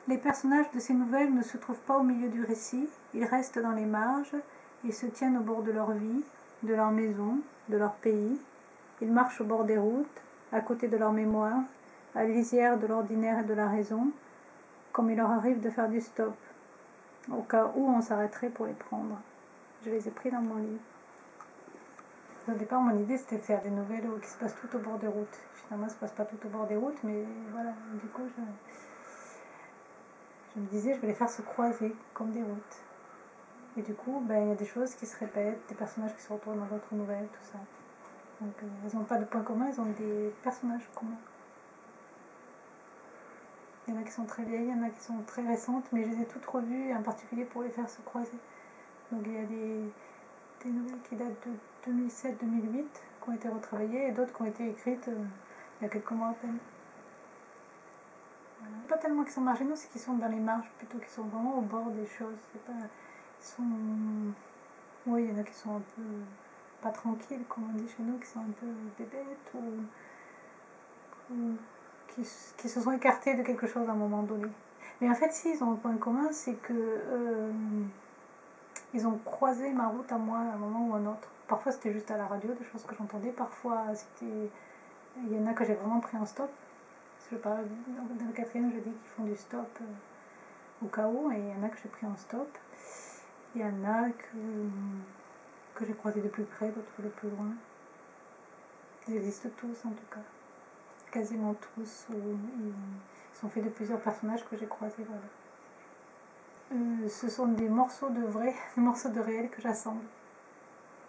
Les personnages de ces nouvelles ne se trouvent pas au milieu du récit, ils restent dans les marges, ils se tiennent au bord de leur vie, de leur maison, de leur pays, ils marchent au bord des routes, à côté de leur mémoire, à la lisière de l'ordinaire et de la raison, comme il leur arrive de faire du stop, au cas où on s'arrêterait pour les prendre. Je les ai pris dans mon livre. Au départ, mon idée c'était de faire des nouvelles qui se passent tout au bord des routes. Finalement, ça ne se passe pas tout au bord des routes, mais voilà, du coup, je me disais, je vais les faire se croiser comme des routes. Et du coup, il y a des choses qui se répètent, des personnages qui se retrouvent dans d'autres nouvelles, tout ça. Donc, elles n'ont pas de points communs, elles ont des personnages communs. Il y en a qui sont très vieilles, il y en a qui sont très récentes, mais je les ai toutes revues, en particulier pour les faire se croiser. Donc, il y a des nouvelles qui datent de 2007-2008, qui ont été retravaillées, et d'autres qui ont été écrites il y a quelques mois à peine. Voilà. Pas tellement qu'ils sont marginaux, c'est qu'ils sont dans les marges, plutôt qu'ils sont vraiment au bord des choses. C'est pas, ils sont... Oui, il y en a qui sont un peu... pas tranquilles, comme on dit chez nous, qui sont un peu bébêtes, ou qui se sont écartés de quelque chose à un moment donné. Mais en fait, si, ils ont un point commun, c'est que ils ont croisé ma route à moi à un moment ou à un autre. Parfois, c'était juste à la radio, des choses que j'entendais. Parfois, il y en a que j'ai vraiment pris en stop. Je parle, dans le quatrième, je dis qu'ils font du stop au cas où, et il y en a que j'ai pris en stop. Il y en a que j'ai croisé de plus près, d'autres de plus loin. Ils existent tous, en tout cas. Quasiment tous, ils sont faits de plusieurs personnages que j'ai croisés. Voilà. Ce sont des morceaux de vrai, des morceaux de réel que j'assemble.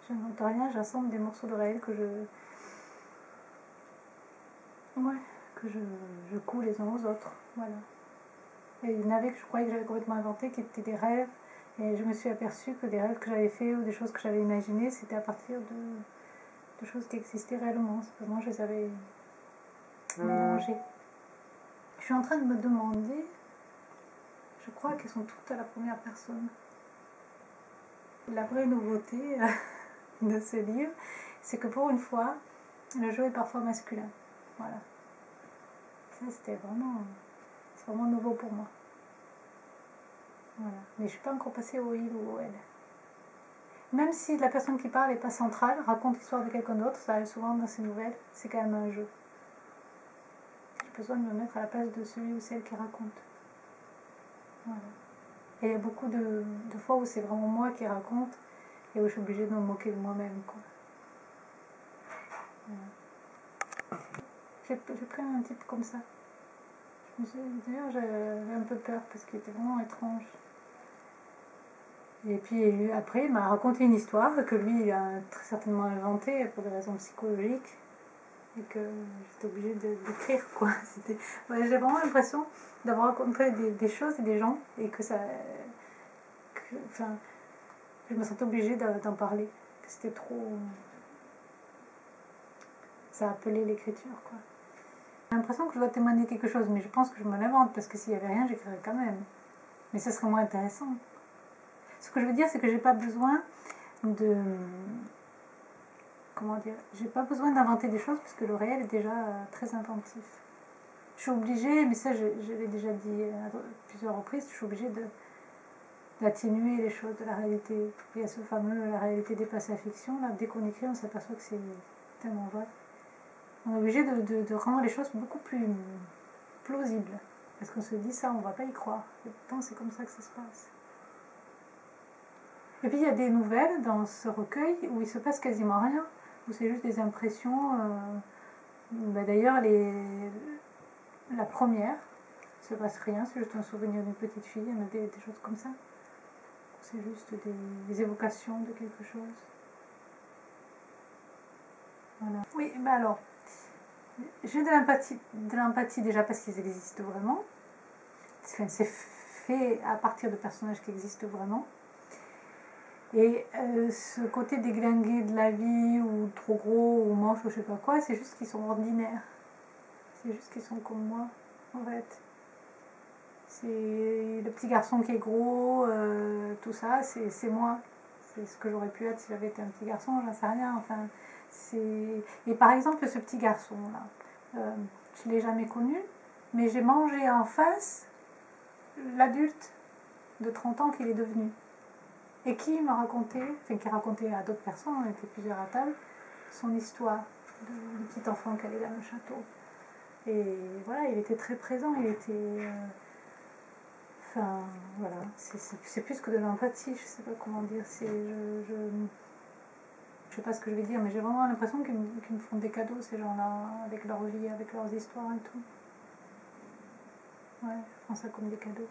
Je n'invente rien, j'assemble des morceaux de réel que je coule les uns aux autres. Voilà. Et il y en avait que je croyais que j'avais complètement inventé, qui étaient des rêves. Et je me suis aperçue que des rêves que j'avais faits ou des choses que j'avais imaginées, c'était à partir de choses qui existaient réellement. Simplement, je les avais mélangées. Je suis en train de me demander, je crois qu'elles sont toutes à la première personne. La vraie nouveauté de ce livre, c'est que pour une fois, le jeu est parfois masculin. Voilà. Ça, c'est vraiment nouveau pour moi. Voilà. Mais je ne suis pas encore passée au il ou au elle. Même si la personne qui parle n'est pas centrale, raconte l'histoire de quelqu'un d'autre, ça arrive souvent dans ces nouvelles, c'est quand même un jeu. J'ai besoin de me mettre à la place de celui ou celle qui raconte. Voilà. Et il y a beaucoup de fois où c'est vraiment moi qui raconte et où je suis obligée de me moquer de moi-même. Voilà. J'ai pris un type comme ça. D'ailleurs, j'avais un peu peur parce qu'il était vraiment étrange. Et puis après, il m'a raconté une histoire que lui, il a très certainement inventée pour des raisons psychologiques. Et que j'étais obligée d'écrire, quoi. J'ai vraiment l'impression d'avoir rencontré des choses et des gens et que je me sentais obligée d'en parler. Que c'était trop... Ça appelait l'écriture, quoi. J'ai l'impression que je dois témoigner quelque chose, mais je pense que je me l'invente, parce que s'il n'y avait rien, j'écrirais quand même. Mais ce serait moins intéressant. Ce que je veux dire, c'est que j'ai pas besoin de... Comment dire, j'ai pas besoin d'inventer des choses parce que le réel est déjà très inventif. Je suis obligée, mais ça je l'ai déjà dit à plusieurs reprises, je suis obligée d'atténuer les choses de la réalité. Il y a ce fameux la réalité dépasse la fiction, là, dès qu'on écrit on s'aperçoit que c'est tellement vrai. On est obligé de rendre les choses beaucoup plus plausibles. Parce qu'on se dit ça, on ne va pas y croire. Et pourtant c'est comme ça que ça se passe. Et puis il y a des nouvelles dans ce recueil où il se passe quasiment rien. Où c'est juste des impressions. D'ailleurs, la première, il ne se passe rien, c'est juste un souvenir d'une petite fille, il y en a des choses comme ça. C'est juste des évocations de quelque chose. Voilà. Oui, alors, j'ai de l'empathie déjà parce qu'ils existent vraiment. C'est fait à partir de personnages qui existent vraiment. Et ce côté déglingué de la vie, ou trop gros, ou moche, ou je sais pas quoi, c'est juste qu'ils sont ordinaires. C'est juste qu'ils sont comme moi, en fait. C'est le petit garçon qui est gros, tout ça, c'est moi. C'est ce que j'aurais pu être si j'avais été un petit garçon, j'en sais rien. Enfin, et par exemple, ce petit garçon-là, je ne l'ai jamais connu, mais j'ai mangé en face l'adulte de 30 ans qu'il est devenu. Et qui m'a raconté, enfin qui racontait à d'autres personnes, on était plusieurs à table, son histoire de petit enfant qui allait dans le château. Et voilà, il était très présent, il était... enfin, voilà, c'est plus que de l'empathie, je sais pas comment dire, je sais pas ce que je vais dire, mais j'ai vraiment l'impression qu'ils me font des cadeaux, ces gens-là, avec leur vie, avec leurs histoires et tout. Ouais, je prends ça comme des cadeaux.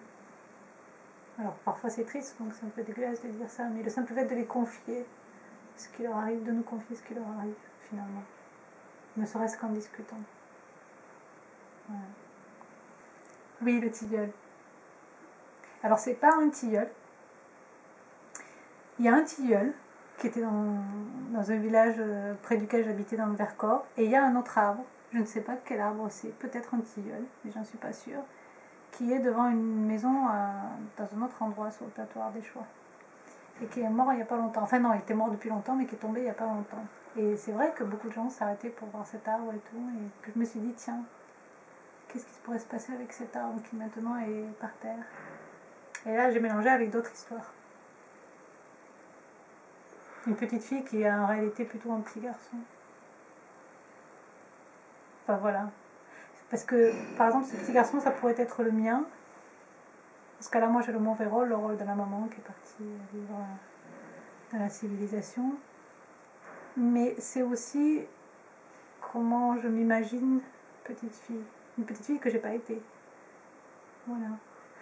Alors parfois c'est triste, donc c'est un peu dégueulasse de dire ça, mais le simple fait de les confier, ce qui leur arrive, de nous confier ce qui leur arrive, finalement. Ne serait-ce qu'en discutant. Ouais. Oui, le tilleul. Alors c'est pas un tilleul. Il y a un tilleul qui était dans un village près duquel j'habitais dans le Vercors, et il y a un autre arbre, je ne sais pas quel arbre c'est, peut-être un tilleul, mais j'en suis pas sûre, qui est devant une maison dans un autre endroit sur le plateau Ardéchois. Et qui est mort il n'y a pas longtemps. Enfin non, il était mort depuis longtemps, mais qui est tombé il n'y a pas longtemps. Et c'est vrai que beaucoup de gens s'arrêtaient pour voir cet arbre et tout, et que je me suis dit, tiens, qu'est-ce qui pourrait se passer avec cet arbre qui maintenant est par terre? Et là, j'ai mélangé avec d'autres histoires. Une petite fille qui est en réalité plutôt un petit garçon. Enfin voilà. Parce que, par exemple, ce petit garçon, ça pourrait être le mien. Parce que là, moi, j'ai le mauvais rôle, le rôle de la maman qui est partie vivre dans la civilisation. Mais c'est aussi comment je m'imagine petite fille. Une petite fille que j'ai pas été. Voilà.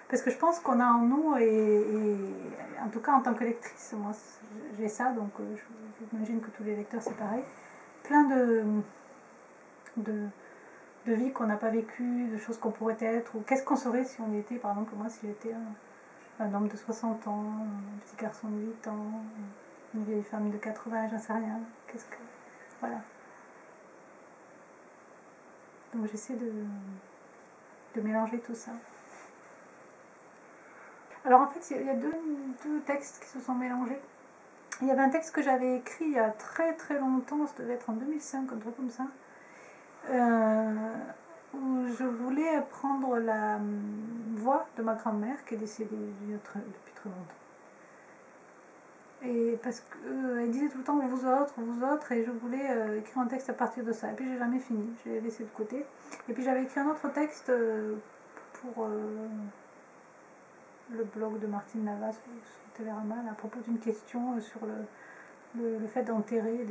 Parce que je pense qu'on a en nous, et en tout cas en tant que lectrice, moi j'ai ça, donc j'imagine que tous les lecteurs c'est pareil, plein de vies qu'on n'a pas vécues, de choses qu'on pourrait être, ou qu'est-ce qu'on serait si on était, par exemple moi si j'étais un homme de 60 ans, un petit garçon de 8 ans, une vieille femme de 80, j'en sais rien, qu'est-ce que... Voilà. Donc j'essaie de mélanger tout ça. Alors en fait, il y a deux textes qui se sont mélangés. Il y avait un texte que j'avais écrit il y a très très longtemps, ça devait être en 2005, un truc comme ça, où je voulais prendre la voix de ma grand-mère qui est décédée depuis très longtemps. Et parce qu'elle disait tout le temps vous autres, et je voulais écrire un texte à partir de ça. Et puis j'ai jamais fini, j'ai laissé de côté. Et puis j'avais écrit un autre texte pour le blog de Martine Navas sur Télérama à propos d'une question sur le fait d'enterrer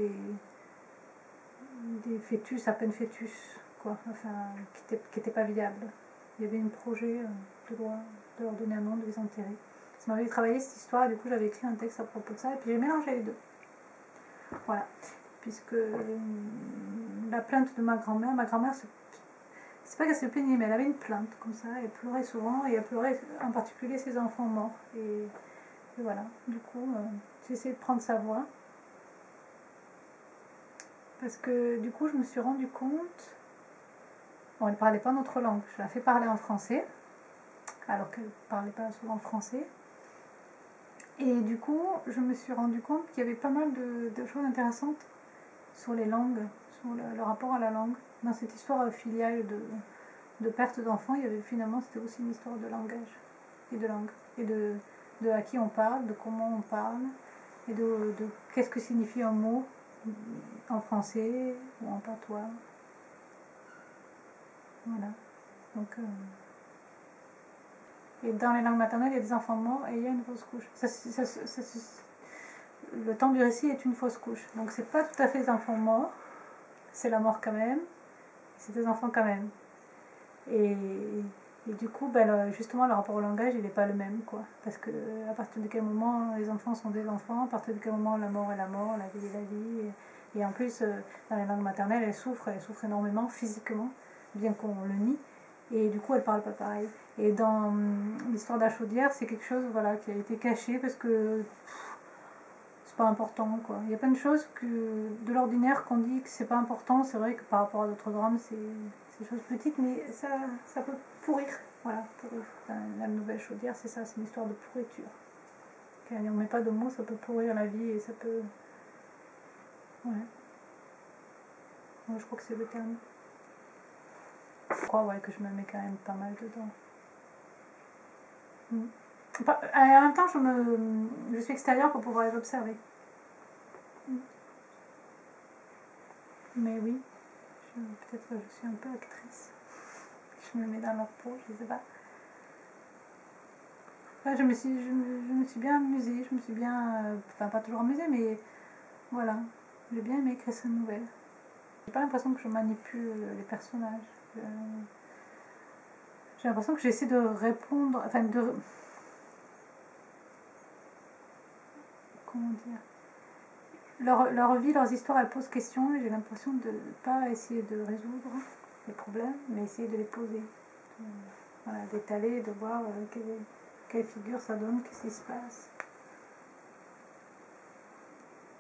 des fœtus, à peine fœtus, quoi, enfin, qui n'étaient pas viables. Il y avait un projet de loi de leur donner un nom, de les enterrer. Ça m'avait travaillé cette histoire, et du coup j'avais écrit un texte à propos de ça, et puis j'ai mélangé les deux. Voilà. Puisque la plainte de ma grand-mère c'est pas qu'elle se plaignait, mais elle avait une plainte comme ça, elle pleurait souvent, et elle pleurait en particulier ses enfants morts. Et voilà, du coup, j'ai essayé de prendre sa voix. Parce que du coup, je me suis rendu compte... Bon, elle ne parlait pas notre langue, je la fais parler en français, alors qu'elle ne parlait pas souvent français. Et du coup, je me suis rendu compte qu'il y avait pas mal de choses intéressantes sur les langues, sur le rapport à la langue. Dans cette histoire filiale de perte d'enfants, il y avait finalement, c'était aussi une histoire de langage et de langue, et de à qui on parle, de comment on parle, et de qu'est-ce que signifie un mot en français ou en patois. Voilà. Donc, et dans les langues maternelles, il y a des enfants morts et il y a une fausse couche. Le temps du récit est une fausse couche. Donc c'est pas tout à fait des enfants morts, c'est la mort quand même, c'est des enfants quand même. Et du coup, justement, le rapport au langage, il n'est pas le même, quoi. Parce que à partir de quel moment les enfants sont des enfants, à partir de quel moment la mort est la mort, la vie est la vie. Et en plus, dans les langues maternelles, elles souffrent énormément physiquement, bien qu'on le nie. Et du coup, elles ne parlent pas pareil. Et dans l'histoire de la chaudière, c'est quelque chose, voilà, qui a été caché parce que c'est pas important, quoi. Il y a plein de choses de l'ordinaire qu'on dit que c'est pas important. C'est vrai que par rapport à d'autres drames, c'est des choses petites, mais ça peut pourrir. Voilà, pourrir. Enfin, la nouvelle chaudière, c'est ça, c'est une histoire de pourriture. Quand on ne met pas de mots, ça peut pourrir la vie et ça peut... Ouais. Moi, je crois que c'est le terme. Je crois, ouais, que je me mets quand même pas mal dedans. En même temps, je suis extérieure pour pouvoir les observer. Mais oui, peut-être que je suis un peu actrice. Je me mets dans leur peau, je sais pas. Ouais, je me suis bien amusée, je me suis bien... enfin, pas toujours amusée, mais voilà. J'ai bien aimé écrire cette nouvelle. J'ai pas l'impression que je manipule les personnages. J'ai l'impression que j'essaie de répondre... Enfin, de... Comment dire, leur vie, leurs histoires, elles posent question et j'ai l'impression de ne pas essayer de résoudre les problèmes, mais essayer de les poser. Voilà, d'étaler, de voir quelle figure ça donne, qu'est-ce qui se passe.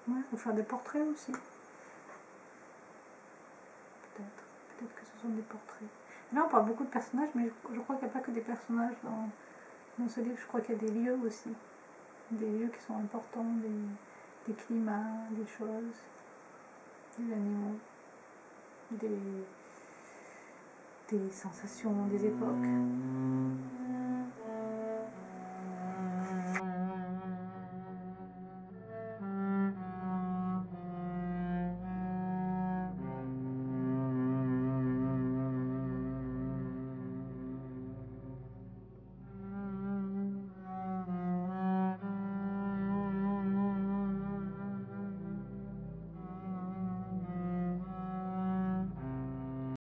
Ouais, ou faire des portraits aussi. Peut-être que ce sont des portraits. Et là, on parle beaucoup de personnages, mais je crois qu'il n'y a pas que des personnages dans ce livre. Je crois qu'il y a des lieux aussi. Des lieux qui sont importants, des climats, des choses, des animaux, des sensations, des époques.